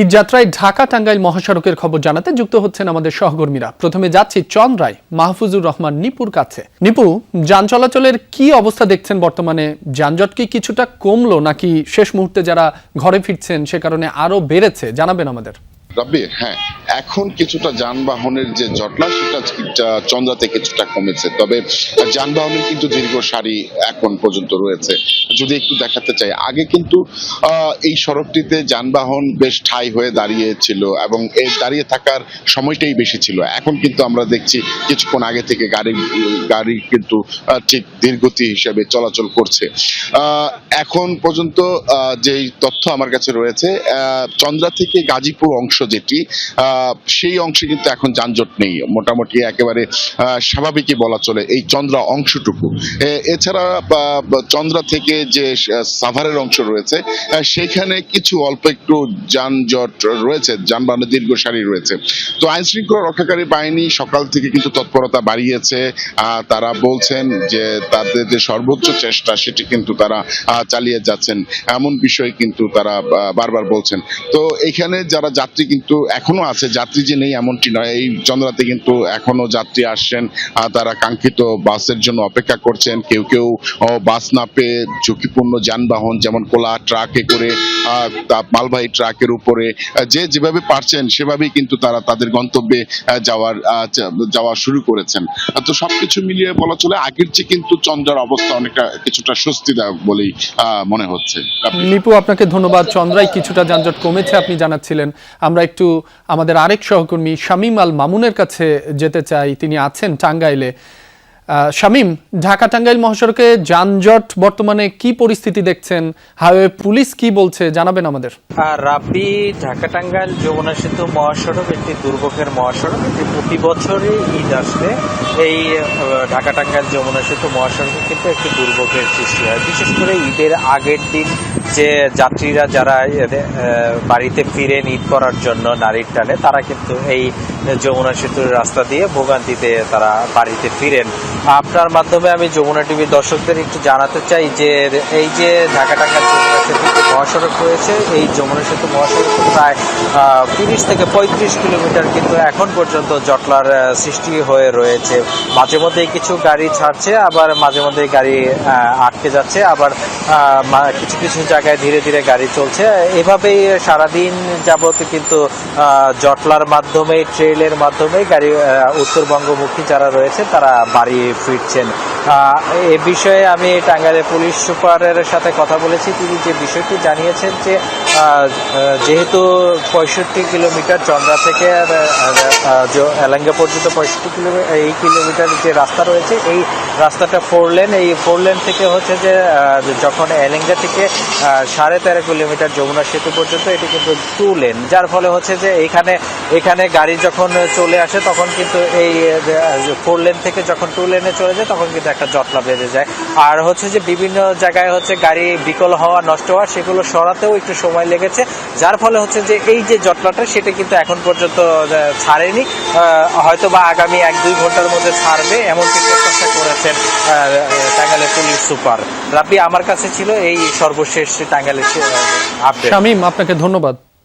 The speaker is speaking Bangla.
ঈদযাত্রায় ঢাকা টাঙ্গাইল মহাসড়কের খবর জানাতে যুক্ত হচ্ছেন আমাদের সহকর্মীরা। প্রথমে যাচ্ছি চন্দ্রায় মাহফুজুর রহমান নিপুর কাছে। নিপু, যান চলাচলের কি অবস্থা দেখছেন বর্তমানে? যানজট কি কিছুটা কমলো নাকি শেষ মুহূর্তে যারা ঘরে ফিরছেন সে কারণে আরো বেড়েছে? জানাবেন আমাদের। রাব্বির, হ্যাঁ, এখন কিছুটা যানবাহনের যে জটলা সেটা চন্দ্রাতে কিছুটা কমেছে, তবে যানবাহনের কিন্তু দীর্ঘ সারি এখন পর্যন্ত রয়েছে। যদি একটু দেখাতে চাই, আগে কিন্তু এই সড়কটিতে যানবাহন বেশ ঠাই হয়ে দাঁড়িয়েছিল এবং এই দাঁড়িয়ে থাকার সময়টাই বেশি ছিল। এখন কিন্তু আমরা দেখছি কিছুক্ষণ আগে থেকে গাড়ি কিন্তু ঠিক ধীরগতি হিসেবে চলাচল করছে। এখন পর্যন্ত যেই তথ্য আমার কাছে রয়েছে, চন্দ্রা থেকে গাজীপুর অংশ যেটি, সেই অংশে কিন্তু এখন যানজট নেই, মোটামুটি একেবারে স্বাভাবিকই বলা চলে এই চন্দ্রা অংশটুকু। এছাড়া চন্দ্রা থেকে যে সাভারের অংশ রয়েছে সেখানে কিছু অল্প একটু যানজট রয়েছে, যানবাহনের দীর্ঘ সারি রয়েছে। তো আইন শৃঙ্খলা রক্ষাকারী বাহিনী সকাল থেকে কিন্তু তৎপরতা বাড়িয়েছে। তারা বলছেন যে তাদের যে সর্বোচ্চ চেষ্টা সেটি কিন্তু তারা চালিয়ে যাচ্ছেন, এমন বিষয় কিন্তু তারা বারবার বলছেন। তো এখানে যারা যাত্রী কিন্তু এখনো আছে, যাত্রী যে নেই এমনটি নয়। এই চন্দ্রাতে কিন্তু এখনো যাত্রী আসছেন, তারা কাঙ্ক্ষিত বাসের জন্য অপেক্ষা করছেন। কেউ কেউ বাস না পেয়ে ঝুঁকিপূর্ণ যানবাহন যেমন কোলা ট্রাকে করে, মালবাহী ট্রাকের উপরে যে যেভাবে পারছেন সেভাবেই কিন্তু তারা তাদের গন্তব্যে যাওয়া শুরু করেছেন। তো সবকিছু মিলিয়ে বলা চলে আগের চেয়ে কিন্তু চন্দ্রার অবস্থা অনেকটা কিছুটা স্বস্তিদায়ক বলেই মনে হচ্ছে। নিপু, আপনাকে ধন্যবাদ। চন্দ্রায় কিছুটা যানজট কমেছে আপনি জানাচ্ছিলেন। আমরা একটু আমাদের আরেক সহকর্মী শামীম আল মামুনের কাছে যেতে চাই, তিনি আছেন টাঙ্গাইলে। শামীম, ঢাকা টাঙ্গাইল মহাসড়কে যানজট বর্তমানে কি পরিস্থিতি দেখছেন? হাইওয়ে পুলিশ কি বলছে জানাবেন আমাদের। রাব্বি, ঢাকা টাঙ্গাইল যমুনা সেতু মহাসড়ক একটি দুর্ভোগের মহাসড়ক। এটি প্রতি বছরই ঈদ আসলে এই ঢাকা টাঙ্গাইল যমুনা সেতু মহাসড়কে কিন্তু একটি দুর্ভোগের সৃষ্টি হয়, বিশেষ করে ঈদের আগের দিন যে যাত্রীরা যারা বাড়িতে ফিরেন ঈদ করার জন্য নারীর টানে, তারা কিন্তু এই যমুনা সেতুর রাস্তা দিয়ে ভোগান্তিতে তারা বাড়িতে ফিরেন। আপনার মাধ্যমে আমি যমুনা টিভির দর্শকদের একটু জানাতে চাই যে এই যে ঢাকা টাঙ্গাইল যমুনা সেতু মহাসড়ক রয়েছে, এই যমুনা সেতু মহাসড়ক প্রায় 30 থেকে 35 কিলোমিটার কিন্তু এখন পর্যন্ত জটলার সৃষ্টি হয়ে রয়েছে। মাঝে মধ্যেই কিছু গাড়ি ছাড়ছে, আবার মাঝে মধ্যেই গাড়ি আটকে যাচ্ছে, আবার কিছু কিছু জায়গায় ধীরে ধীরে গাড়ি চলছে। এভাবেই সারাদিন যাবত কিন্তু জটলার মাধ্যমে, ট্রেলের মাধ্যমে গাড়ি উত্তরবঙ্গমুখী যারা রয়েছে তারা বাড়ি ফিরছেন। এ বিষয়ে আমি টাঙ্গাইলের পুলিশ সুপারের সাথে কথা বলেছি। তিনি যে বিষয়টি জানিয়েছেন যে যেহেতু 65 কিলোমিটার চন্দ্রা থেকে এলাঙ্গা পর্যন্ত 65 কিলোমিটার যে রাস্তা রয়েছে, এই রাস্তাটা 4 লেন। এই 4 লেন থেকে হচ্ছে যে যখন এলাঙ্গা থেকে 13.5 কিলোমিটার যমুনা সেতু পর্যন্ত এটি কিন্তু 2 লেন, যার ফলে হচ্ছে যে এখানে গাড়ি যখন চলে আসে তখন কিন্তু এই 4 লেন থেকে যখন 2 লেনে চলে যায় তখন কিন্তু একটা জটলা বেঁধে যায়। আর হচ্ছে যে বিভিন্ন জায়গায় হচ্ছে গাড়ি বিকল হওয়া, নষ্ট হওয়া, সেগুলো সরাতেও একটু সময় লেগেছে, যার ফলে হচ্ছে যে এই যে জটলাটা সেটা কিন্তু এখন পর্যন্ত ছাড়েনি। হয়তো বা আগামী 1-2 ঘন্টার মধ্যে ছাড়বে এমনকি প্রত্যাশা করেছেন টাঙ্গাইলের পুলিশ সুপার। রাব্বি, আমার কাছে ছিল এই সর্বশেষ টাঙ্গাইলের আপডেট। শামীম, আপনাকে ধন্যবাদ।